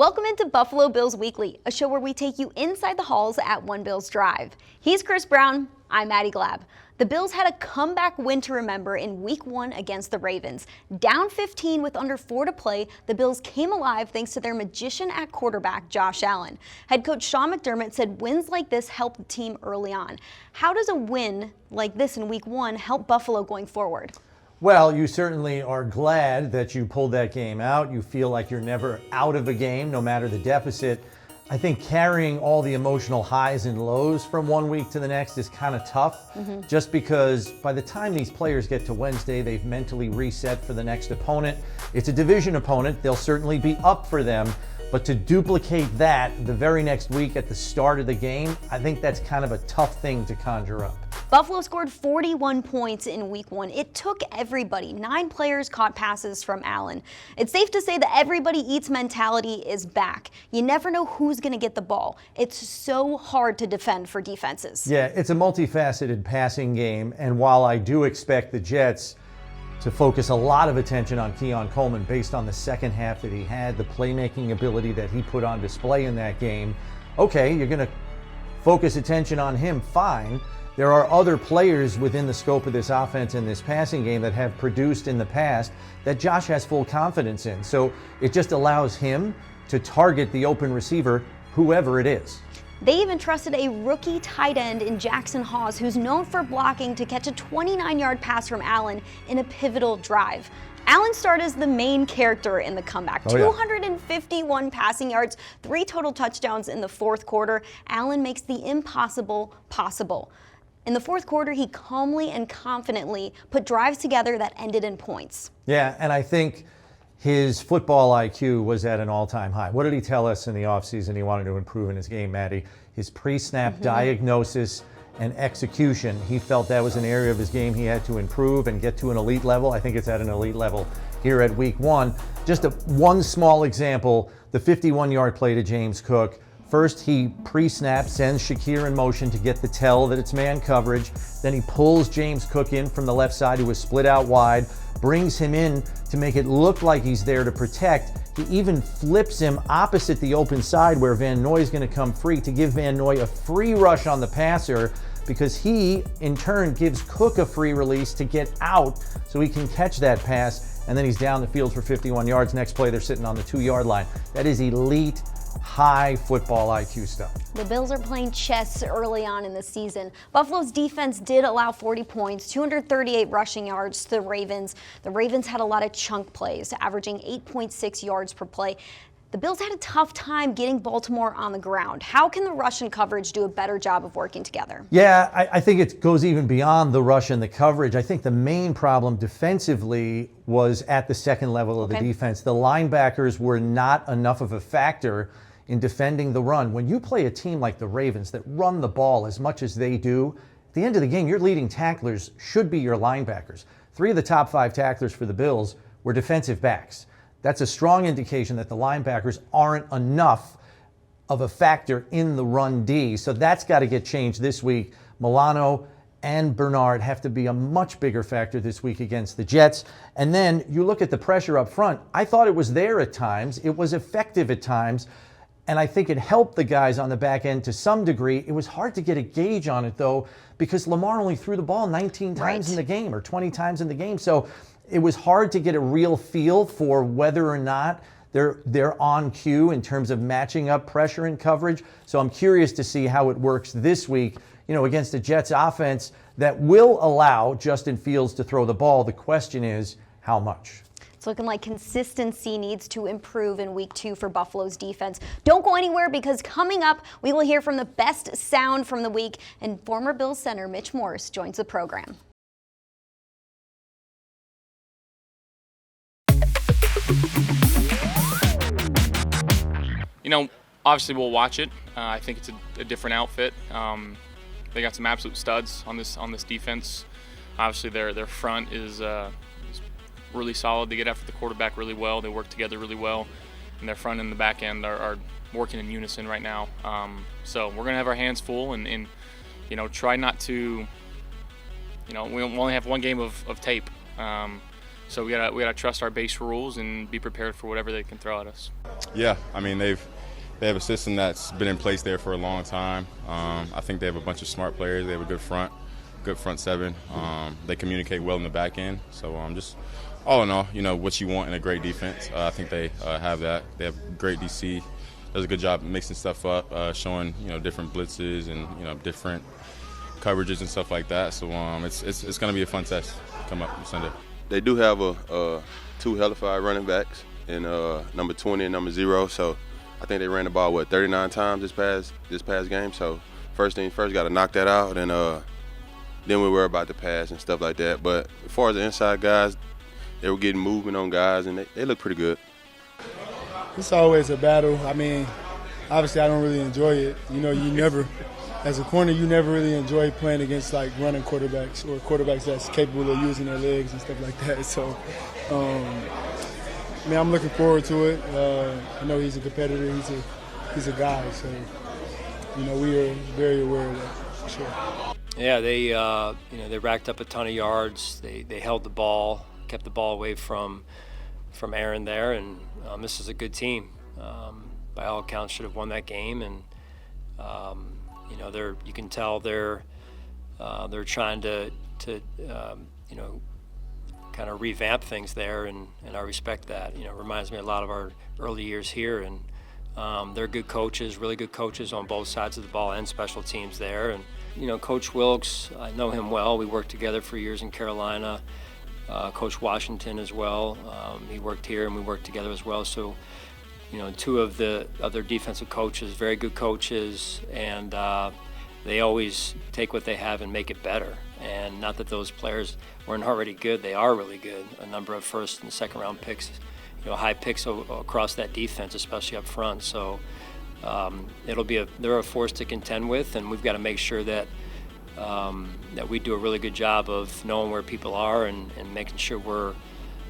Welcome into Buffalo Bills Weekly, a show where we take you inside the halls at One Bills Drive. He's Chris Brown, I'm Maddy Glab. The Bills had a comeback win to remember in Week 1 against the Ravens. Down 15 with under 4 to play, the Bills came alive thanks to their magician at quarterback, Josh Allen. Head coach Sean McDermott said wins like this help the team early on. How does a win like this in Week 1 help Buffalo going forward? Well, you certainly are glad that you pulled that game out. You feel like you're never out of a game, no matter the deficit. I think carrying all the emotional highs and lows from one week to the next is kind of tough, just because by the time these players get to Wednesday, they've mentally reset for the next opponent. It's a division opponent. They'll certainly be up for them. But to duplicate that the very next week at the start of the game, I think that's kind of a tough thing to conjure up. Buffalo scored 41 points in Week 1. It took everybody. 9 players caught passes from Allen. It's safe to say that everybody eats mentality is back. You never know who's going to get the ball. It's so hard to defend for defenses. Yeah, it's a multifaceted passing game, and while I do expect the Jets to focus a lot of attention on Keon Coleman based on the second half that he had, the playmaking ability that he put on display in that game, okay, you're going to focus attention on him, fine. There are other players within the scope of this offense and this passing game that have produced in the past that Josh has full confidence in. So it just allows him to target the open receiver, whoever it is. They even trusted a rookie tight end in Jackson Hawes, who's known for blocking, to catch a 29-yard pass from Allen in a pivotal drive. Allen starred as the main character in the comeback. 251 passing yards, 3 total touchdowns in the fourth quarter. Allen makes the impossible possible. In the fourth quarter, he calmly and confidently put drives together that ended in points. Yeah, and I think his football IQ was at an all-time high. What did he tell us in the offseason he wanted to improve in his game, Maddy? His pre-snap diagnosis and execution. He felt that was an area of his game he had to improve and get to an elite level. I think it's at an elite level here at Week 1. Just one small example, the 51-yard play to James Cook. First, he pre-snap, sends Shakir in motion to get the tell that it's man coverage. Then he pulls James Cook in from the left side, who was split out wide, brings him in to make it look like he's there to protect. He even flips him opposite the open side where Van Noy's going to come free to give Van Noy a free rush on the passer, because he, in turn, gives Cook a free release to get out so he can catch that pass, and then he's down the field for 51 yards. Next play, they're sitting on the 2-yard line. That is elite, high football IQ stuff. The Bills are playing chess early on in the season. Buffalo's defense did allow 40 points, 238 rushing yards to the Ravens. The Ravens had a lot of chunk plays, averaging 8.6 yards per play. The Bills had a tough time getting Baltimore on the ground. How can the rush and coverage do a better job of working together? Yeah, I think it goes even beyond the rush and the coverage. I think the main problem defensively was at the second level of the defense. The linebackers were not enough of a factor in defending the run. When you play a team like the Ravens that run the ball as much as they do, at the end of the game, your leading tacklers should be your linebackers. 3 of the top 5 tacklers for the Bills were defensive backs. That's a strong indication that the linebackers aren't enough of a factor in the run D. So that's got to get changed this week. Milano and Bernard have to be a much bigger factor this week against the Jets. And then you look at the pressure up front. I thought it was there at times. It was effective at times. And I think it helped the guys on the back end to some degree. It was hard to get a gauge on it, though, because Lamar only threw the ball 19 times in the game, or 20 times in the game. So it was hard to get a real feel for whether or not they're on cue in terms of matching up pressure and coverage. So I'm curious to see how it works this week, against the Jets offense that will allow Justin Fields to throw the ball. The question is, how much? It's looking like consistency needs to improve in Week 2 for Buffalo's defense. Don't go anywhere, because coming up, we will hear from the best sound from the week, and former Bills center Mitch Morse joins the program. Obviously we'll watch it. I think it's a different outfit. They got some absolute studs on this defense. Obviously their front is really solid. They get after the quarterback really well. They work together really well, and their front and the back end are working in unison right now. So we're gonna have our hands full and try not to. We only have one game of tape. So we gotta trust our base rules and be prepared for whatever they can throw at us. Yeah, I mean they have a system that's been in place there for a long time. I think they have a bunch of smart players. They have a good front seven. They communicate well in the back end. So just all in all, what you want in a great defense. I think they have that. They have great DC. Does a good job mixing stuff up, showing different blitzes and different coverages and stuff like that. So it's going to be a fun test come up Sunday. They do have two hellified running backs in number 20 and number 0. So I think they ran the ball 39 times this past game. So first thing first, got to knock that out, and then we worry about the pass and stuff like that. But as far as the inside guys, they were getting movement on guys, and they look pretty good. It's always a battle. I mean, obviously I don't really enjoy it. You never, as a corner, you never really enjoy playing against like running quarterbacks or quarterbacks that's capable of using their legs and stuff like that. So, I'm looking forward to it. I know he's a competitor. He's a guy. So, we are very aware of that for sure. Yeah, they racked up a ton of yards. They held the ball, kept the ball away from Aaron there, and this is a good team. By all accounts, should have won that game, and you can tell they're trying to kind of revamp things there, and I respect that. It reminds me a lot of our early years here, and they're good coaches, really good coaches on both sides of the ball and special teams there. And Coach Wilkes, I know him well. We worked together for years in Carolina. Coach Washington as well. He worked here and we worked together as well. So, two of the other defensive coaches, very good coaches, and they always take what they have and make it better. And not that those players weren't already good, they are really good. A number of first and second round picks, high picks across that defense, especially up front. So they're a force to contend with, and we've got to make sure that we do a really good job of knowing where people are and making sure we're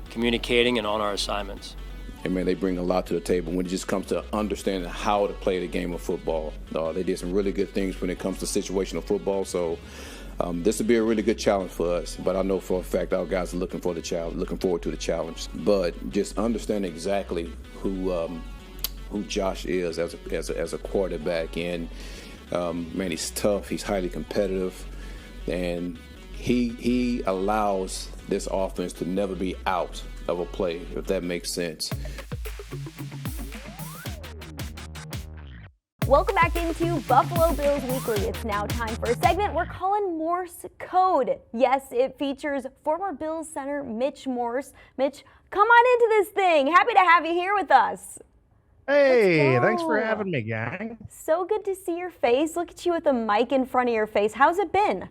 communicating and on our assignments. And man, they bring a lot to the table when it just comes to understanding how to play the game of football. They did some really good things when it comes to situational football. So this will be a really good challenge for us. But I know for a fact our guys are looking forward to the challenge. But just understanding exactly who Josh is as a quarterback, and man, he's tough. He's highly competitive, and he allows this offense to never be out of a play, if that makes sense. Welcome back into Buffalo Bills Weekly. It's now time for a segment we're calling Morse Code. Yes, it features former Bills center Mitch Morse. Mitch, come on into this thing. Happy to have you here with us. Hey, thanks for having me, gang. So good to see your face. Look at you with a mic in front of your face. How's it been?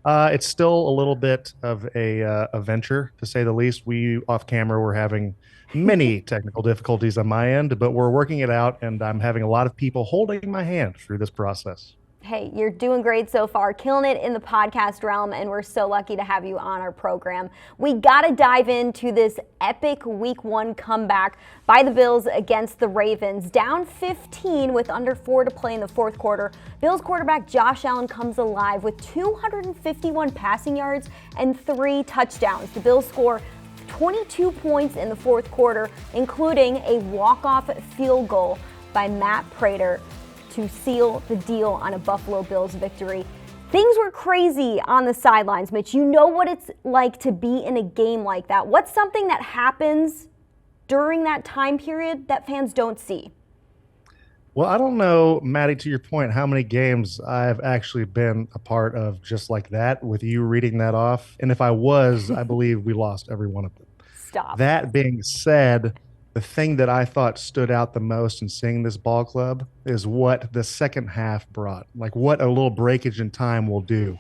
It's still a little bit of a venture, to say the least. We, off camera, we're having many technical difficulties on my end, but we're working it out, and I'm having a lot of people holding my hand through this process. Hey, you're doing great so far, killing it in the podcast realm, and we're so lucky to have you on our program. We got to dive into this epic Week 1 comeback by the Bills against the Ravens. Down 15 with under 4 to play in the fourth quarter, Bills quarterback Josh Allen comes alive with 251 passing yards and 3 touchdowns. The Bills score 22 points in the fourth quarter, including a walk-off field goal by Matt Prater to seal the deal on a Buffalo Bills victory. Things were crazy on the sidelines, Mitch. You know what it's like to be in a game like that. What's something that happens during that time period that fans don't see? Well, I don't know, Maddy, to your point, how many games I've actually been a part of just like that, with you reading that off. And if I was, I believe we lost every one of them. Stop. That being said, the thing that I thought stood out the most in seeing this ball club is what the second half brought, like what a little breakage in time will do.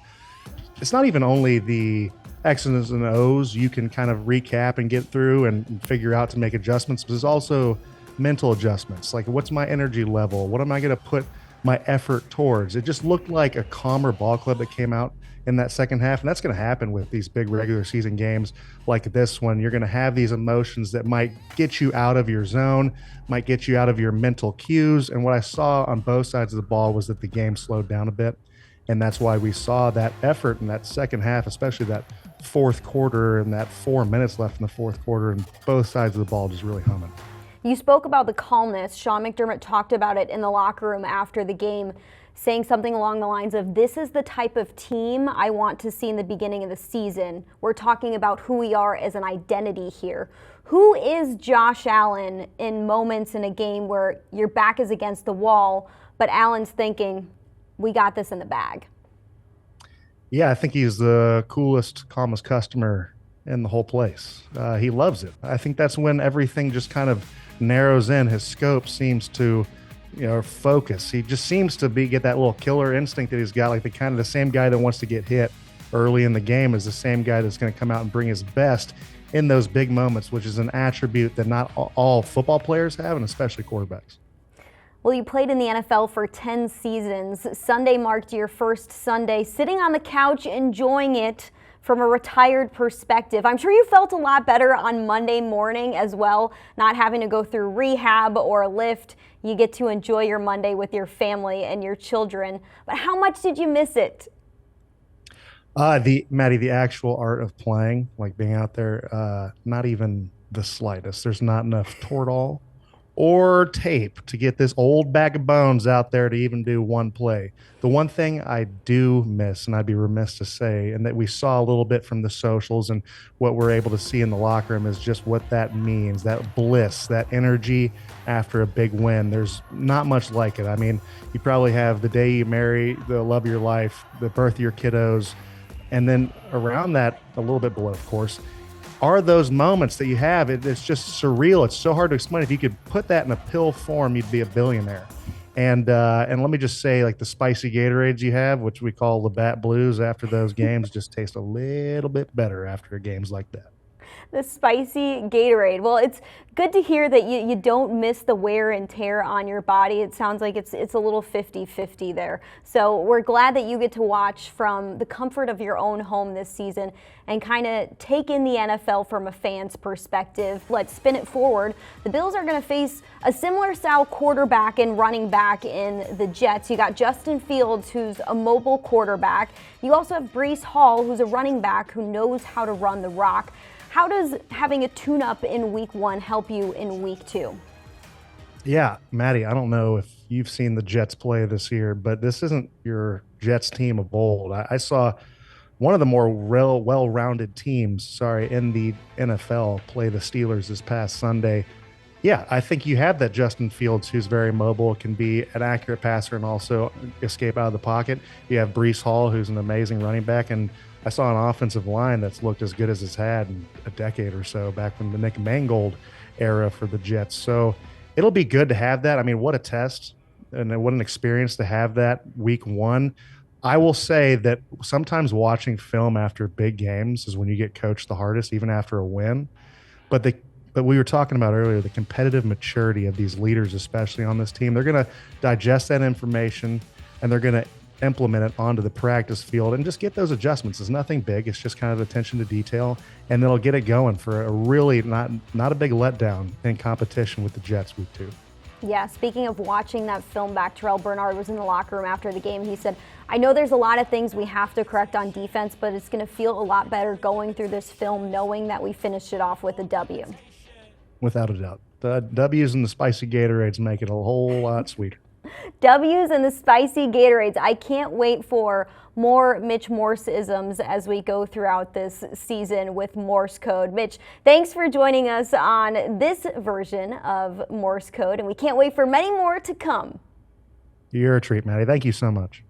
It's not even only the X's and O's you can kind of recap and get through and figure out to make adjustments, but there's also mental adjustments. Like, what's my energy level? What am I going to put my effort towards? It just looked like a calmer ball club that came out in that second half, and that's going to happen with these big regular season games like this one. You're going to have these emotions that might get you out of your zone, might get you out of your mental cues, and what I saw on both sides of the ball was that the game slowed down a bit, and that's why we saw that effort in that second half, especially that fourth quarter and that 4 minutes left in the fourth quarter, and both sides of the ball just really humming. You spoke about the calmness. Sean McDermott talked about it in the locker room after the game, saying something along the lines of, this is the type of team I want to see in the beginning of the season. We're talking about who we are as an identity here. Who is Josh Allen in moments in a game where your back is against the wall, but Allen's thinking, we got this in the bag? Yeah, I think he's the coolest, calmest customer in the whole place. He loves it. I think that's when everything just kind of narrows in. His scope seems to, focus. He just seems to get that little killer instinct that he's got, like the same guy that wants to get hit early in the game is the same guy that's going to come out and bring his best in those big moments, which is an attribute that not all football players have, and especially quarterbacks. Well, you played in the NFL for 10 seasons. Sunday marked your first Sunday sitting on the couch enjoying it from a retired perspective. I'm sure you felt a lot better on Monday morning as well, not having to go through rehab or a lift. You get to enjoy your Monday with your family and your children. But how much did you miss it? Maddy, the actual art of playing, like being out there, not even the slightest. There's not enough Toradol or tape to get this old bag of bones out there to even do one play. The one thing I do miss, and I'd be remiss to say, and that we saw a little bit from the socials and what we're able to see in the locker room, is just what that means, that bliss, that energy after a big win. There's not much like it. I mean, you probably have the day you marry the love of your life, the birth of your kiddos, and then around that, a little bit below, of course, are those moments that you have. It's just surreal. It's so hard to explain. If you could put that in a pill form, you'd be a billionaire. And let me just say, like the spicy Gatorades you have, which we call Labatt Blues after those games, just taste a little bit better after games like that. The spicy Gatorade. Well, it's good to hear that you don't miss the wear and tear on your body. It sounds like it's a little 50-50 there. So we're glad that you get to watch from the comfort of your own home this season and kind of take in the NFL from a fan's perspective. Let's spin it forward. The Bills are going to face a similar style quarterback and running back in the Jets. You got Justin Fields, who's a mobile quarterback. You also have Breece Hall, who's a running back who knows how to run the rock. How does having a tune-up in week one help you in week two? Yeah, Maddy, I don't know if you've seen the Jets play this year, but this isn't your Jets team of old. I saw one of the more well-rounded teams, in the NFL play the Steelers this past Sunday. Yeah, I think you have that Justin Fields, who's very mobile, can be an accurate passer and also escape out of the pocket. You have Breece Hall, who's an amazing running back, and I saw an offensive line that's looked as good as it's had in a decade or so, back from the Nick Mangold era for the Jets. So it'll be good to have that. I mean, what a test and what an experience to have that week one. I will say that sometimes watching film after big games is when you get coached the hardest, even after a win. But we were talking about earlier, the competitive maturity of these leaders, especially on this team. They're going to digest that information and they're going to implement it onto the practice field and just get those adjustments. It's nothing big. It's just kind of attention to detail, and they'll get it going for a really not a big letdown in competition with the Jets week two. Yeah, speaking of watching that film back, Terrell Bernard was in the locker room after the game. He said, I know there's a lot of things we have to correct on defense, but it's going to feel a lot better going through this film knowing that we finished it off with a W. Without a doubt. The W's and the spicy Gatorades make it a whole lot sweeter. W's and the spicy Gatorades. I can't wait for more Mitch Morse-isms as we go throughout this season with Morse Code. Mitch, thanks for joining us on this version of Morse Code, and we can't wait for many more to come. You're a treat, Maddy. Thank you so much.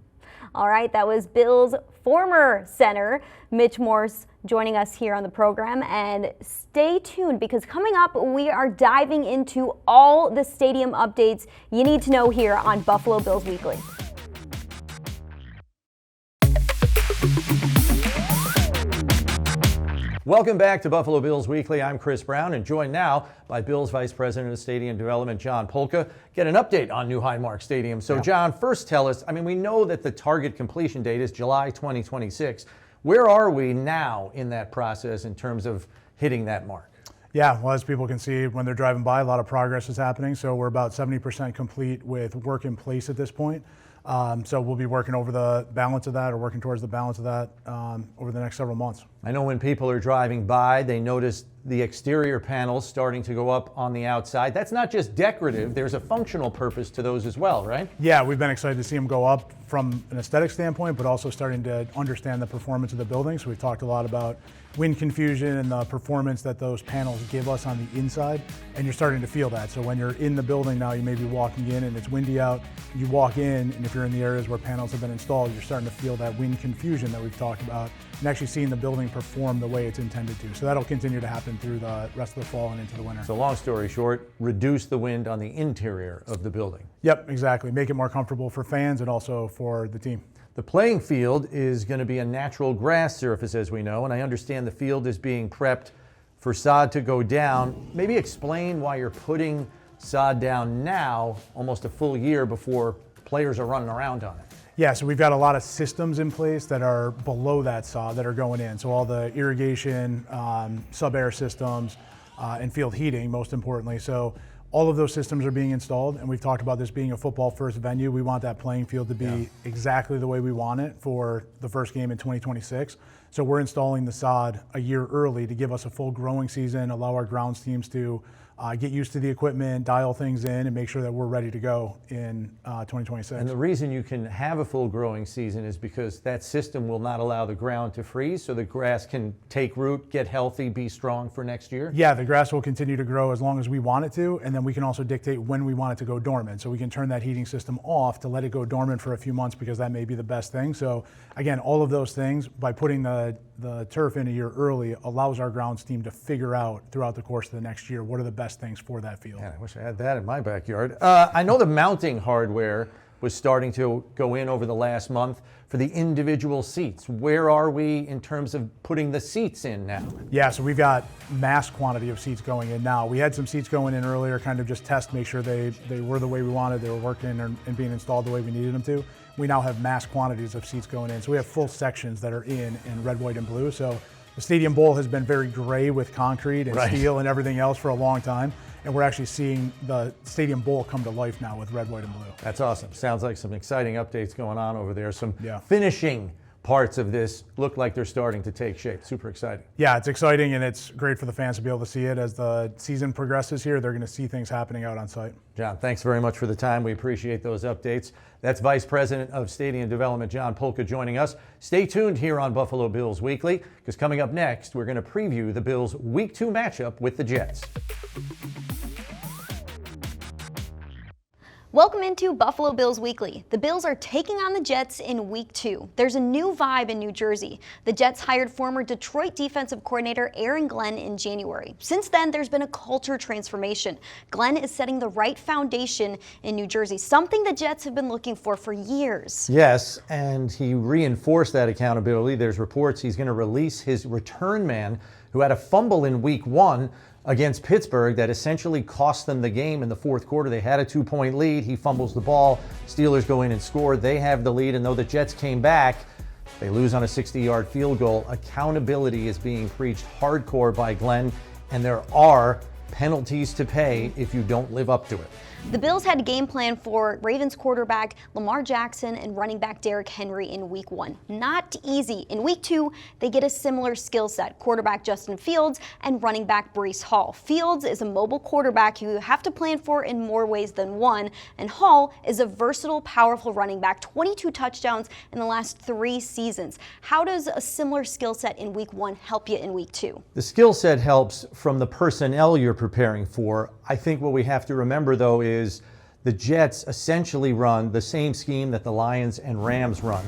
All right, that was Bills' former center, Mitch Morse, joining us here on the program. And stay tuned, because coming up, we are diving into all the stadium updates you need to know here on Buffalo Bills Weekly. Welcome back to Buffalo Bills Weekly. I'm Chris Brown, and joined now by Bills Vice President of Stadium Development, John Polka. Get an update on new Highmark Stadium. So, John, first tell us, we know that the target completion date is July 2026. Where are we now in that process in terms of hitting that mark? Yeah, well, as people can see when they're driving by, a lot of progress is happening. So we're about 70% complete with work in place at this point. So we'll be working over the balance of that, or working towards the balance of that over the next several months. I know when people are driving by, they notice the exterior panels starting to go up on the outside. That's not just decorative, there's a functional purpose to those as well, right? Yeah, we've been excited to see them go up from an aesthetic standpoint, but also starting to understand the performance of the building. So we've talked a lot about wind confusion and the performance that those panels give us on the inside, and you're starting to feel that. So when you're in the building now, you may be walking in and it's windy out, you walk in, and if you're in the areas where panels have been installed, you're starting to feel that wind confusion that we've talked about, and actually seeing the building perform the way it's intended to. So that'll continue to happen through the rest of the fall and into the winter. So long story short, reduce the wind on the interior of the building. Yep, exactly. Make it more comfortable for fans and also for the team. The playing field is going to be a natural grass surface, as we know, and I understand the field is being prepped for sod to go down. Maybe explain why you're putting sod down now, almost a full year before players are running around on it. Yeah, so we've got a lot of systems in place that are below that sod that are going in. So all the irrigation, sub-air systems, and field heating, most importantly. So all of those systems are being installed, and we've talked about this being a football-first venue. We want that playing field to be exactly the way we want it for the first game in 2026. So we're installing the sod a year early to give us a full growing season, allow our grounds teams to get used to the equipment, dial things in, and make sure that we're ready to go in 2026. And the reason you can have a full growing season is because that system will not allow the ground to freeze, so the grass can take root, get healthy, be strong for next year? Yeah, the grass will continue to grow as long as we want it to, and then we can also dictate when we want it to go dormant. So we can turn that heating system off to let it go dormant for a few months because that may be the best thing. So again, all of those things, by putting the turf in a year early, allows our grounds team to figure out throughout the course of the next year what are the best things for that field. Yeah, I wish I had that in my backyard. I know the mounting hardware was starting to go in over the last month for the individual seats. Where are we in terms of putting the seats in now? Yeah, so we've got mass quantity of seats going in now. We had some seats going in earlier, kind of just test, make sure they were the way we wanted, they were working and being installed the way we needed them to. We now have mass quantities of seats going in. So we have full sections that are in red, white, and blue. So the Stadium Bowl has been very gray with concrete and steel and everything else for a long time. And we're actually seeing the Stadium Bowl come to life now with red, white, and blue. That's awesome. Sounds like some exciting updates going on over there. Some finishing parts of this look like they're starting to take shape. Super exciting. Yeah, it's exciting, and it's great for the fans to be able to see it. As the season progresses here, they're going to see things happening out on site. John, thanks very much for the time. We appreciate those updates. That's Vice President of Stadium Development, John Polka, joining us. Stay tuned here on Buffalo Bills Weekly, because coming up next, we're going to preview the Bills' Week 2 matchup with the Jets. Welcome into Buffalo Bills Weekly. The Bills are taking on the Jets in Week 2. There's a new vibe in New Jersey. The Jets hired former Detroit defensive coordinator Aaron Glenn in January. Since then, there's been a culture transformation. Glenn is setting the right foundation in New Jersey, something the Jets have been looking for years. Yes, and he reinforced that accountability. There's reports he's going to release his return man who had a fumble in Week 1 against Pittsburgh that essentially cost them the game in the fourth quarter. They had a 2-point lead. He fumbles the ball. Steelers go in and score. They have the lead, and though the Jets came back, they lose on a 60-yard field goal. Accountability is being preached hardcore by Glenn, and there are penalties to pay if you don't live up to it. The Bills had a game plan for Ravens quarterback Lamar Jackson and running back Derrick Henry in Week 1. Not easy. In Week 2, they get a similar skill set, quarterback Justin Fields and running back Breece Hall. Fields is a mobile quarterback you have to plan for in more ways than one, and Hall is a versatile, powerful running back, 22 touchdowns in the last 3 seasons. How does a similar skill set in Week 1 help you in Week 2? The skill set helps from the personnel you're preparing for. I think what we have to remember, though, is the Jets essentially run the same scheme that the Lions and Rams run.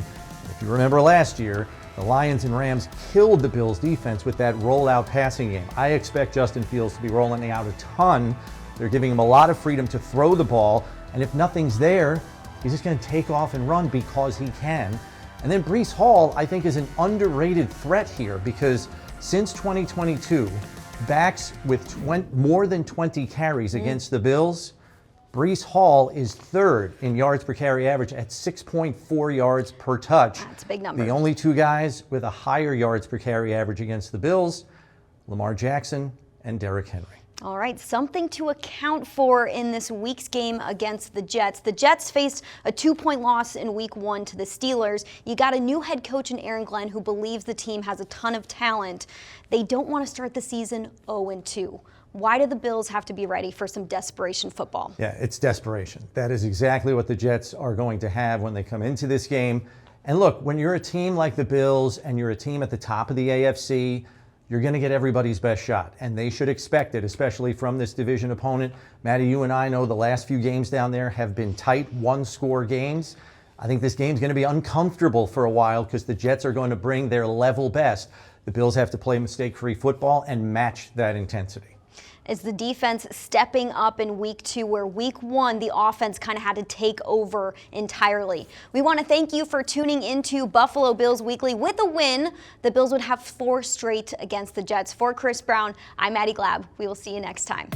If you remember last year, the Lions and Rams killed the Bills defense with that rollout passing game. I expect Justin Fields to be rolling out a ton. They're giving him a lot of freedom to throw the ball, and if nothing's there, he's just going to take off and run because he can. And then Breece Hall, I think, is an underrated threat here because since 2022, backs with more than 20 carries against the Bills, Breece Hall is third in yards per carry average at 6.4 yards per touch. That's a big number. The only 2 guys with a higher yards per carry average against the Bills, Lamar Jackson and Derrick Henry. All right, something to account for in this week's game against the Jets. The Jets faced a 2-point loss in week 1 to the Steelers. You got a new head coach in Aaron Glenn who believes the team has a ton of talent. They don't want to start the season 0-2. Why do the Bills have to be ready for some desperation football? Yeah, it's desperation. That is exactly what the Jets are going to have when they come into this game. And look, when you're a team like the Bills and you're a team at the top of the AFC, you're going to get everybody's best shot, and they should expect it, especially from this division opponent. Maddy, you and I know the last few games down there have been tight, one-score games. I think this game's going to be uncomfortable for a while because the Jets are going to bring their level best. The Bills have to play mistake-free football and match that intensity. Is the defense stepping up in week 2, where week 1, the offense kind of had to take over entirely? We want to thank you for tuning into Buffalo Bills Weekly. With a win, the Bills would have 4 straight against the Jets. For Chris Brown, I'm Maddy Glab. We will see you next time.